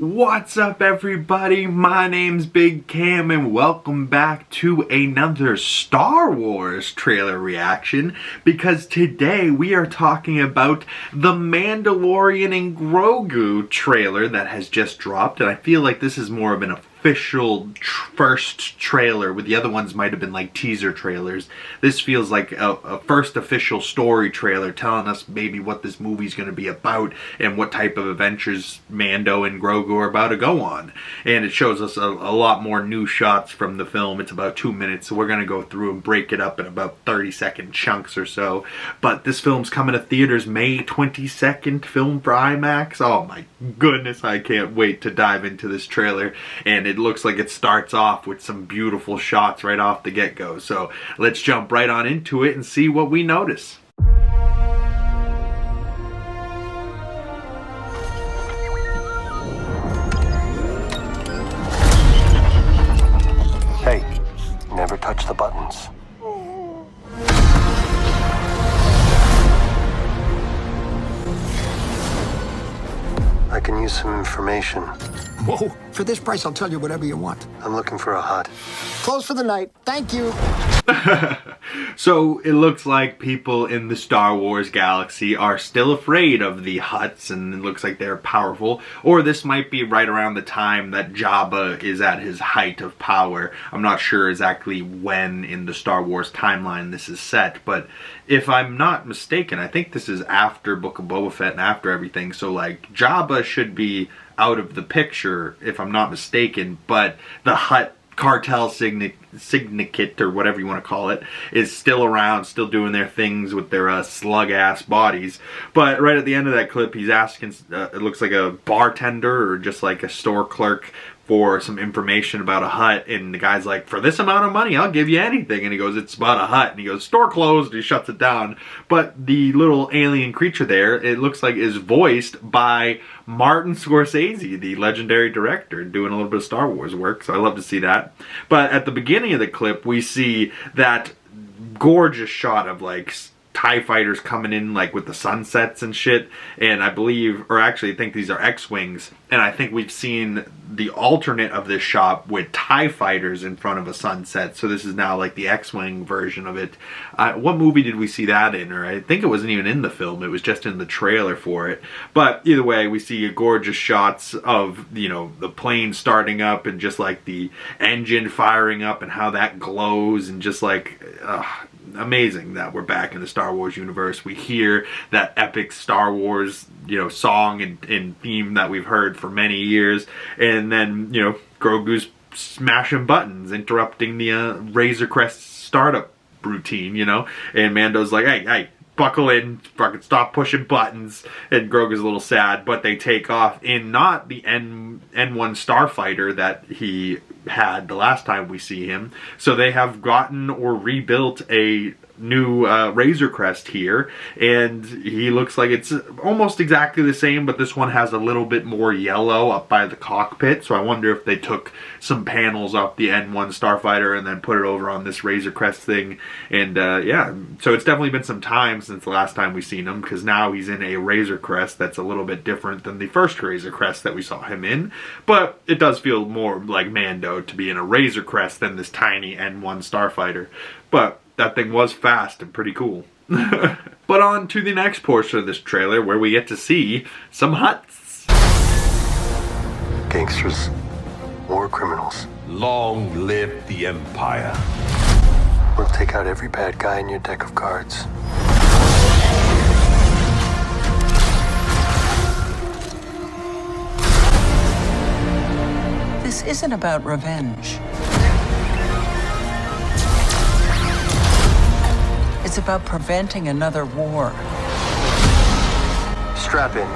What's up, everybody? My name's Big Cam and welcome back to another Star Wars trailer reaction, because today we are talking about the Mandalorian and Grogu trailer that has just dropped, and I feel like this is more of an official first trailer, with the other ones might have been like teaser trailers. This feels like a first official story trailer telling us maybe what this movie's going to be about and what type of adventures Mando and Grogu are about to go on. And it shows us a lot more new shots from the film. It's about 2 minutes, so we're going to go through and break it up in about 30-second chunks or so. But this film's coming to theaters May 22nd, film for IMAX. Oh my goodness, I can't wait to dive into this trailer. And it looks like it starts off with some beautiful shots right off the get-go. So let's jump right on into it and see what we notice. Hey, never touch the buttons. I can use some information. Whoa, for this price, I'll tell you whatever you want. I'm looking for a hut. Close for the night. Thank you. So it looks like people in the Star Wars galaxy are still afraid of the Hutts, and it looks like they're powerful. Or this might be right around the time that Jabba is at his height of power. I'm not sure exactly when in the Star Wars timeline this is set, but if I'm not mistaken, I think this is after Book of Boba Fett and after everything. So like Jabba should be out of the picture, if I'm not mistaken, but the Hutt cartel syndicate, or whatever you want to call it, is still around, still doing their things with their slug-ass bodies. But right at the end of that clip, he's asking, it looks like a bartender or just like a store clerk, for some information about a hut, and the guy's like, for this amount of money, I'll give you anything. And he goes, it's about a hut. And he goes, store closed, and he shuts it down. But the little alien creature there, it looks like is voiced by Martin Scorsese, the legendary director, doing a little bit of Star Wars work, so I love to see that. But at the beginning of the clip, we see that gorgeous shot of like TIE fighters coming in like with the sunsets and shit, and I believe, or actually I think these are X-Wings, and I think we've seen the alternate of this shot with TIE fighters in front of a sunset, so this is now like the X-Wing version of it. What movie did we see that in? Or I think it wasn't even in the film, it was just in the trailer for it. But either way, we see gorgeous shots of, you know, the plane starting up and just like the engine firing up and how that glows, and just like amazing that we're back in the Star Wars universe. We hear that epic Star Wars, you know, song and theme that we've heard for many years, and then, you know, Grogu's smashing buttons, interrupting the Razor Crest startup routine, you know, and Mando's like, hey, buckle in, fucking stop pushing buttons, and Grogu's a little sad, but they take off in not the N1 starfighter that he had the last time we see him. So they have gotten or rebuilt a new Razor Crest here, and he looks like it's almost exactly the same, but this one has a little bit more yellow up by the cockpit, so I wonder if they took some panels off the N1 starfighter and then put it over on this Razor Crest thing. And yeah, so it's definitely been some time since the last time we've seen him, because now he's in a Razor Crest that's a little bit different than the first Razor Crest that we saw him in, but it does feel more like Mando to be in a Razor Crest than this tiny N1 starfighter. But that thing was fast and pretty cool. But on to the next portion of this trailer, where we get to see some Hutts. Gangsters, war criminals. Long live the Empire. We'll take out every bad guy in your deck of cards. This isn't about revenge. It's about preventing another war. Strap in.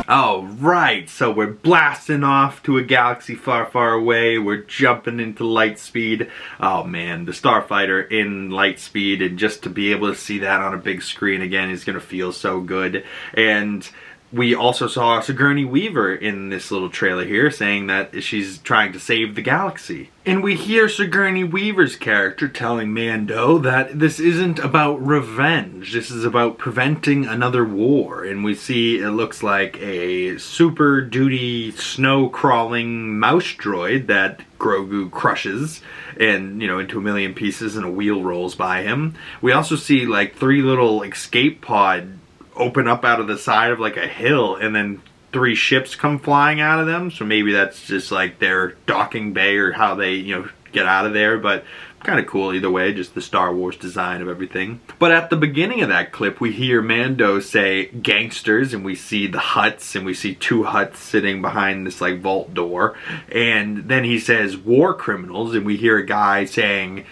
Alright, so we're blasting off to a galaxy far, far away. We're jumping into light speed. Oh man, the starfighter in light speed, and just to be able to see that on a big screen again is going to feel so good. And We also saw Sigourney Weaver in this little trailer here saying that she's trying to save the galaxy. And we hear Sigourney Weaver's character telling Mando that this isn't about revenge, this is about preventing another war. And we see it looks like a super duty snow crawling mouse droid that Grogu crushes and, you know, into a million pieces, and a wheel rolls by him. We also see like 3 little escape pod open up out of the side of like a hill, and then 3 ships come flying out of them. So maybe that's just like their docking bay or how they, you know, get out of there. But kind of cool either way, just the Star Wars design of everything. But at the beginning of that clip, we hear Mando say gangsters, and we see the huts, and we see 2 huts sitting behind this like vault door. And then he says war criminals, and we hear a guy saying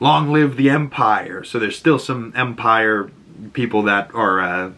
long live the Empire. So there's still some Empire people that are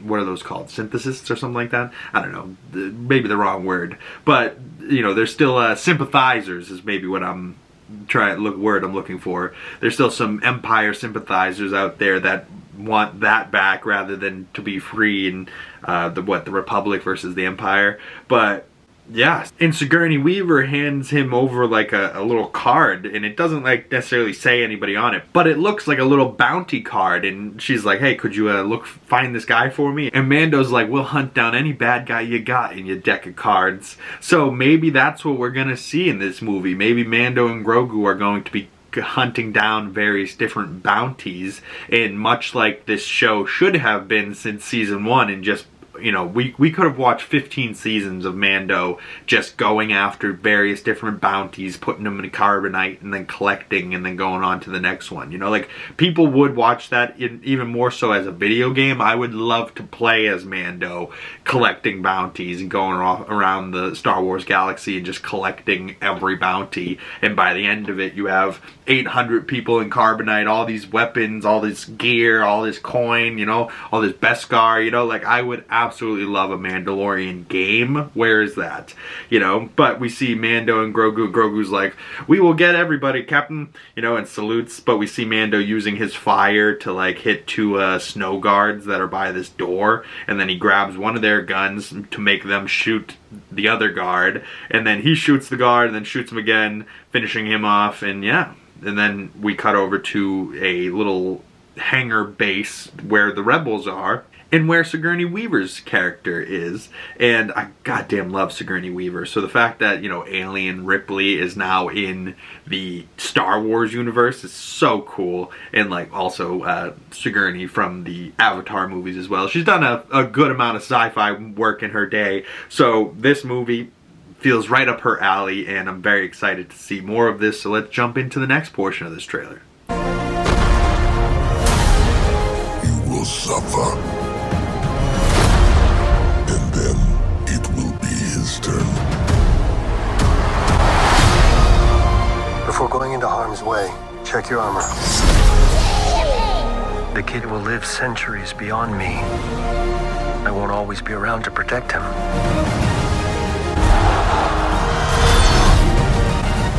what are those called? Synthesists or something like that? I don't know. Maybe the wrong word. But, you know, there's still sympathizers is maybe what I'm word I'm looking for. There's still some Empire sympathizers out there that want that back rather than to be free in the Republic versus the Empire. But yeah, and Sigourney Weaver hands him over like a little card, and it doesn't like necessarily say anybody on it, but it looks like a little bounty card. And she's like, hey, could you find this guy for me? And Mando's like, we'll hunt down any bad guy you got in your deck of cards. So maybe that's what we're gonna see in this movie. Maybe Mando and Grogu are going to be hunting down various different bounties, and much like this show should have been since season 1, and just, you know, we could have watched 15 seasons of Mando just going after various different bounties, putting them in carbonite, and then collecting, and then going on to the next one. You know, like, people would watch that even more so as a video game. I would love to play as Mando, collecting bounties and going around the Star Wars galaxy and just collecting every bounty. And by the end of it, you have 800 people in carbonite, all these weapons, all this gear, all this coin, you know, all this Beskar, you know, like, I would absolutely love a Mandalorian game. Where is that? You know, but we see Mando and Grogu. Grogu's like, we will get everybody, Captain, you know, and salutes. But we see Mando using his fire to like hit 2 snow guards that are by this door, and then he grabs one of their guns to make them shoot the other guard, and then he shoots the guard and then shoots him again, finishing him off. And yeah, and then we cut over to a little hangar base where the rebels are, and where Sigourney Weaver's character is. And I goddamn love Sigourney Weaver. So the fact that, you know, Alien Ripley is now in the Star Wars universe is so cool. And like also Sigourney from the Avatar movies as well. She's done a good amount of sci-fi work in her day. So this movie feels right up her alley, and I'm very excited to see more of this. So let's jump into the next portion of this trailer. You will suffer. Before going into harm's way, check your armor. The kid will live centuries beyond me. I won't always be around to protect him.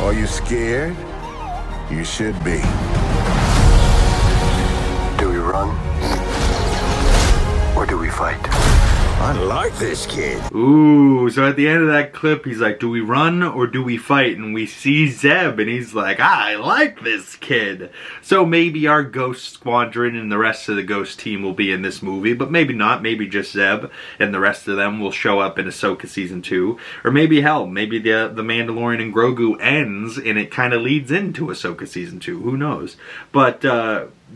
Are you scared? You should be. Do we run? Or do we fight? I like this kid. Ooh, so at the end of that clip, he's like, do we run or do we fight? And we see Zeb, and he's like, I like this kid. So maybe our Ghost Squadron and the rest of the Ghost team will be in this movie, but maybe not. Maybe just Zeb and the rest of them will show up in Ahsoka Season 2. Or maybe, hell, maybe the Mandalorian and Grogu ends and it kind of leads into Ahsoka Season 2. Who knows? But,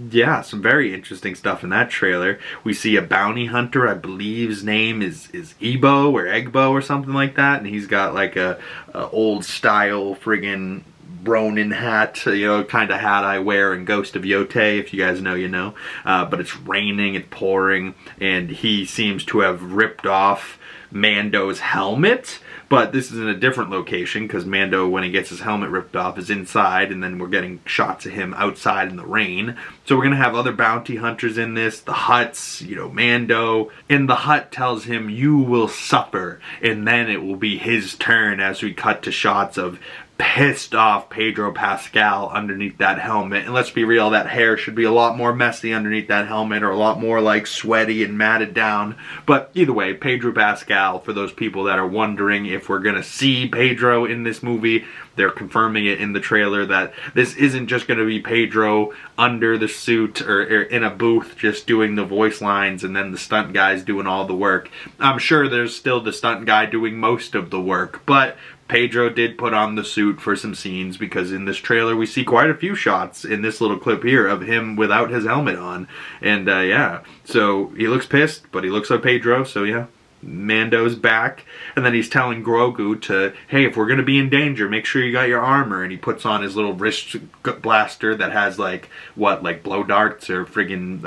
yeah, some very interesting stuff in that trailer. We see a bounty hunter, I believe his name is Ebo or Egbo or something like that, and he's got like a old style friggin' Ronin hat, you know, kind of hat I wear in Ghost of Yote, if you guys know, you know. But it's raining, it's pouring, and he seems to have ripped off Mando's helmet. But this is in a different location, because Mando, when he gets his helmet ripped off, is inside, and then we're getting shots of him outside in the rain. So we're going to have other bounty hunters in this, the Hutts, you know, Mando. And the Hutt tells him, you will suffer. And then it will be his turn as we cut to shots of pissed off Pedro Pascal underneath that helmet. And let's be real, that hair should be a lot more messy underneath that helmet, or a lot more like sweaty and matted down. But either way, Pedro Pascal, for those people that are wondering if we're gonna see Pedro in this movie, they're confirming it in the trailer that this isn't just going to be Pedro under the suit or in a booth just doing the voice lines and then the stunt guys doing all the work. I'm sure there's still the stunt guy doing most of the work, but Pedro did put on the suit for some scenes, because in this trailer we see quite a few shots in this little clip here of him without his helmet on. And yeah, so he looks pissed, but he looks like Pedro, so yeah. Mando's back, and then he's telling Grogu to, hey, if we're gonna be in danger, make sure you got your armor. And he puts on his little wrist blaster that has like what, like blow darts or friggin'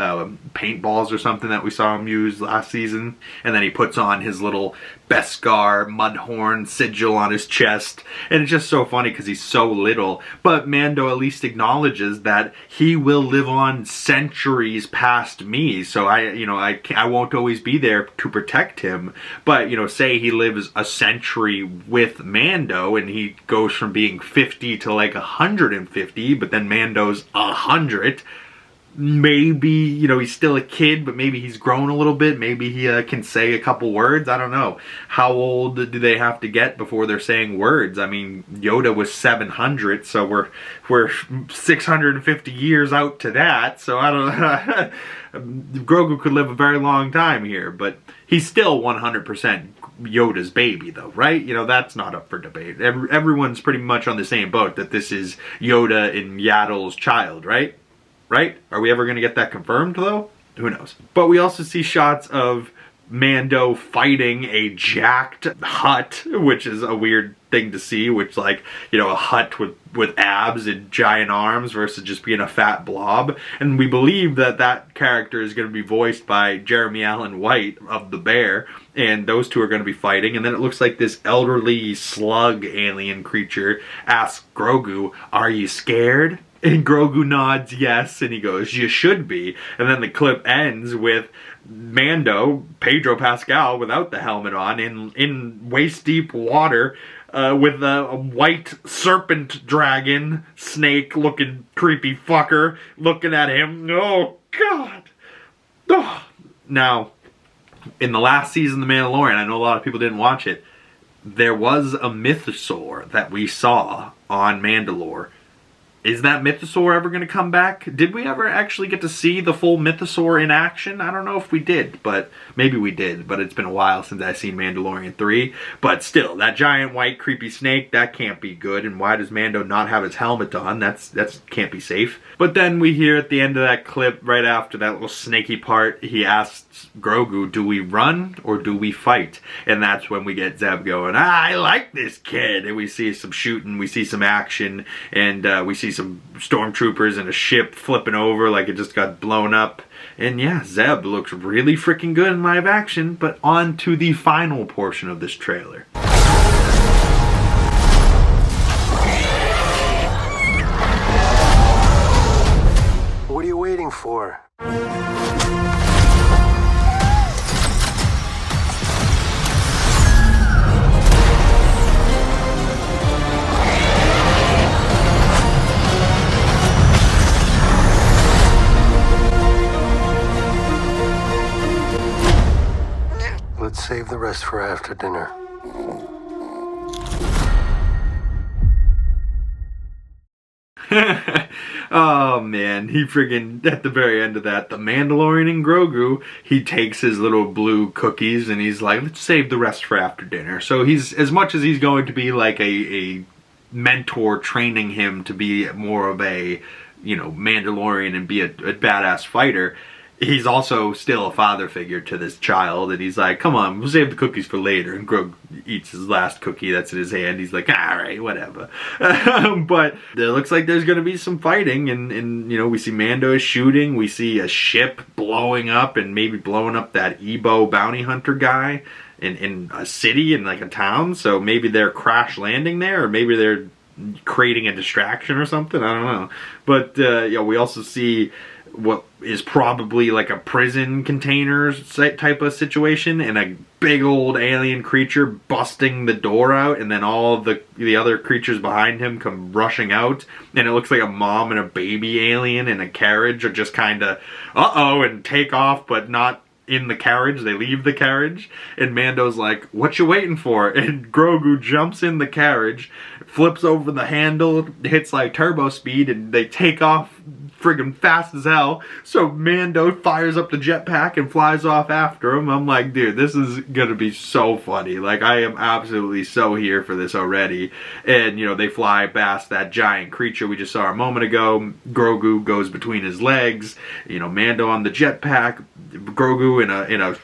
paintballs or something that we saw him use last season. And then he puts on his little Beskar mudhorn sigil on his chest, and it's just so funny because he's so little. But Mando at least acknowledges that he will live on centuries past me, so I won't always be there to protect him. But say he lives a century with Mando and he goes from being 50 to like 150, but then Mando's 100. Maybe, he's still a kid, but maybe he's grown a little bit. Maybe he can say a couple words. I don't know. How old do they have to get before they're saying words? I mean, Yoda was 700, so we're 650 years out to that. So I don't know. Grogu could live a very long time here, but he's still 100% Yoda's baby, though, right? That's not up for debate. Everyone's pretty much on the same boat that this is Yoda and Yaddle's child, right? Right? Are we ever going to get that confirmed, though? Who knows? But we also see shots of Mando fighting a jacked Hutt, which is a weird thing to see, which a Hutt with abs and giant arms versus just being a fat blob. And we believe that character is going to be voiced by Jeremy Allen White of The Bear, and those two are going to be fighting. And then it looks like this elderly slug alien creature asks Grogu, "Are you scared?" And Grogu nods yes, and he goes, "You should be." And then the clip ends with Mando, Pedro Pascal, without the helmet on, in waist-deep water, with a white serpent dragon, snake-looking creepy fucker, looking at him. Oh, God! Oh. Now, in the last season of The Mandalorian, I know a lot of people didn't watch it, there was a mythosaur that we saw on Mandalore. Is that mythosaur ever going to come back? Did we ever actually get to see the full mythosaur in action? I don't know if we did, but maybe we did. But it's been a while since I've seen Mandalorian 3. But still, that giant white creepy snake, that can't be good. And why does Mando not have his helmet on? That can't be safe. But then we hear at the end of that clip, right after that little snaky part, he asks Grogu, "Do we run or do we fight?" And that's when we get Zeb going, "I like this kid." And we see some shooting, we see some action, and we see some stormtroopers and a ship flipping over like it just got blown up. And yeah, Zeb looks really freaking good in live action. But on to the final portion of this trailer. What are you waiting for? Let's save the rest for after dinner. Oh man, he friggin', at the very end of that, the Mandalorian and Grogu, he takes his little blue cookies and he's like, let's save the rest for after dinner. So he's, as much as he's going to be like a mentor training him to be more of a, Mandalorian and be a badass fighter, he's also still a father figure to this child, and he's like, come on, we'll save the cookies for later. And Grogu eats his last cookie that's in his hand. He's like, alright, whatever. But it looks like there's going to be some fighting, and we see Mando shooting, we see a ship blowing up, and maybe blowing up that Ebo bounty hunter guy in a city, in like a town. So maybe they're crash landing there, or maybe they're creating a distraction or something, I don't know. But we also see what is probably like a prison container type of situation, and a big old alien creature busting the door out, and then all the other creatures behind him come rushing out, and it looks like a mom and a baby alien in a carriage are just kind of uh-oh and take off, but not in the carriage. They leave the carriage, and Mando's like, what you waiting for? And Grogu jumps in the carriage, flips over the handle, hits like turbo speed, and they take off friggin' fast as hell. So Mando fires up the jetpack and flies off after him. I'm like, dude, this is gonna be so funny. Like, I am absolutely so here for this already. And, you know, they fly past that giant creature we just saw a moment ago. Grogu goes between his legs. You know, Mando on the jetpack, Grogu in a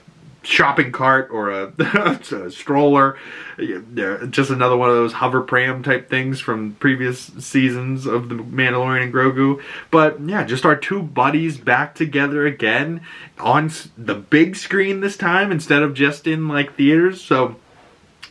shopping cart or a stroller. Just another one of those hover pram type things from previous seasons of The Mandalorian and Grogu. But yeah, just our two buddies back together again on the big screen this time instead of just in like theaters. So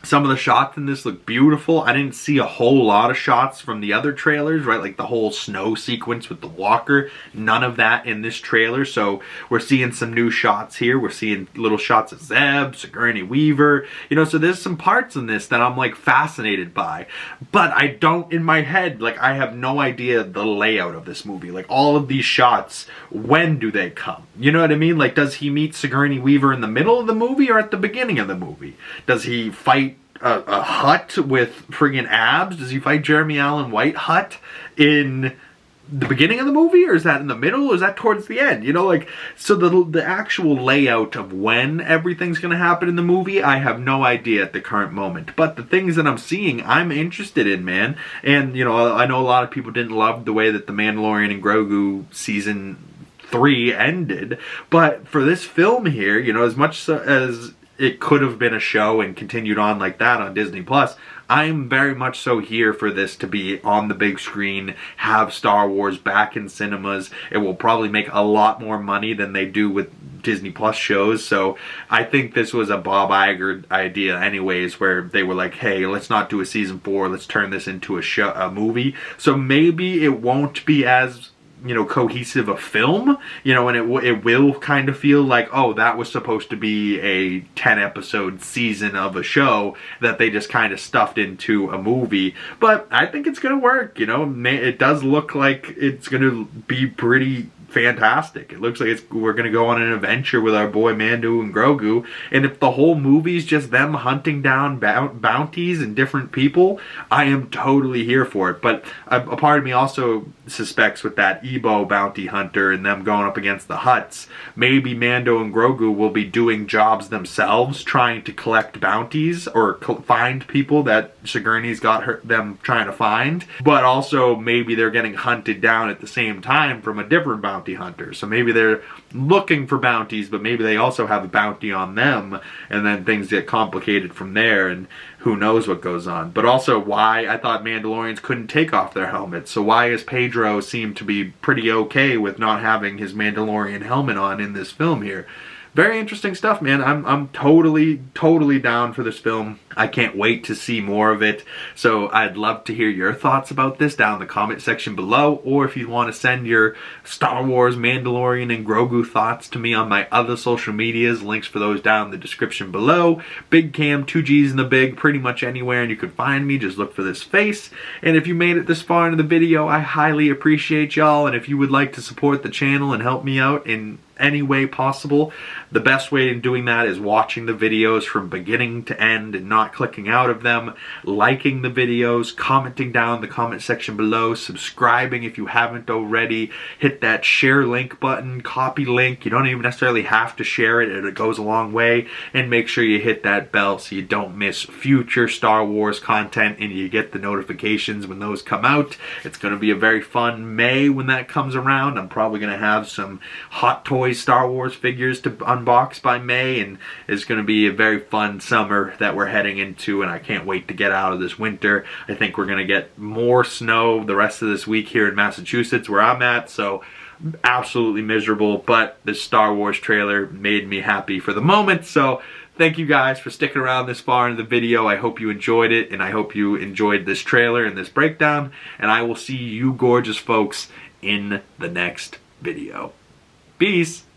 some of the shots in this look beautiful. I didn't see a whole lot of shots from the other trailers, right? Like the whole snow sequence with the walker. None of that in this trailer. So we're seeing some new shots here. We're seeing little shots of Zeb, Sigourney Weaver. You know, so there's some parts in this that I'm like fascinated by. But I don't, in my head, like I have no idea the layout of this movie. Like all of these shots, when do they come? You know what I mean? Like, does he meet Sigourney Weaver in the middle of the movie or at the beginning of the movie? Does he fight a Hutt with friggin' abs? Does he fight Jeremy Allen White Hutt in the beginning of the movie, or is that in the middle, or is that towards the end? You know, like, so the actual layout of when everything's gonna happen in the movie, I have no idea at the current moment. But the things that I'm seeing, I'm interested in, man. And, you know, I know a lot of people didn't love the way that The Mandalorian and Grogu season 3 ended, but for this film here, you know, as much as it could have been a show and continued on like that on Disney Plus, I'm very much so here for this to be on the big screen, have Star Wars back in cinemas. It will probably make a lot more money than they do with Disney Plus shows. So I think this was a Bob Iger idea anyways, where they were like, hey, let's not do a season 4, let's turn this into a movie. So maybe it won't be as, you know, cohesive a film, you know, and it will kind of feel like, oh, that was supposed to be a 10-episode season of a show that they just kind of stuffed into a movie. But I think it's gonna work, you know. It does look like it's gonna be pretty fantastic. It looks like we're gonna go on an adventure with our boy Mando and Grogu, and if the whole movie's just them hunting down bounties and different people, I am totally here for it. But a part of me also suspects with that Ebo bounty hunter and them going up against the Hutts, maybe Mando and Grogu will be doing jobs themselves, trying to collect bounties or find people that Sigourney's got them trying to find, but also maybe they're getting hunted down at the same time from a different bounty hunter. So maybe they're looking for bounties, but maybe they also have a bounty on them, and then things get complicated from there, and who knows what goes on. But also why I thought Mandalorians couldn't take off their helmets. So why is Pedro seem to be pretty okay with not having his Mandalorian helmet on in this film here? Very interesting stuff, man. I'm totally down for this film. I can't wait to see more of it. So I'd love to hear your thoughts about this down in the comment section below, or if you want to send your Star Wars, Mandalorian, and Grogu thoughts to me on my other social medias, links for those down in the description below. Big Cam, 2 G's in the Big, pretty much anywhere, and you can find me. Just look for this face. And if you made it this far into the video, I highly appreciate y'all. And if you would like to support the channel and help me out in any way possible, the best way in doing that is watching the videos from beginning to end and not clicking out of them, liking the videos, commenting down in the comment section below, subscribing if you haven't already, hit that share link button, copy link. You don't even necessarily have to share it, it goes a long way, and make sure you hit that bell so you don't miss future Star Wars content and you get the notifications when those come out. It's going to be a very fun May when that comes around. I'm probably going to have some Hot Toys Star Wars figures to unbox by May, and it's going to be a very fun summer that we're heading into, and I can't wait to get out of this winter. I think we're going to get more snow the rest of this week here in Massachusetts where I'm at, so absolutely miserable, but the Star Wars trailer made me happy for the moment. So thank you guys for sticking around this far into the video. I hope you enjoyed it, and I hope you enjoyed this trailer and this breakdown, and I will see you gorgeous folks in the next video. Peace.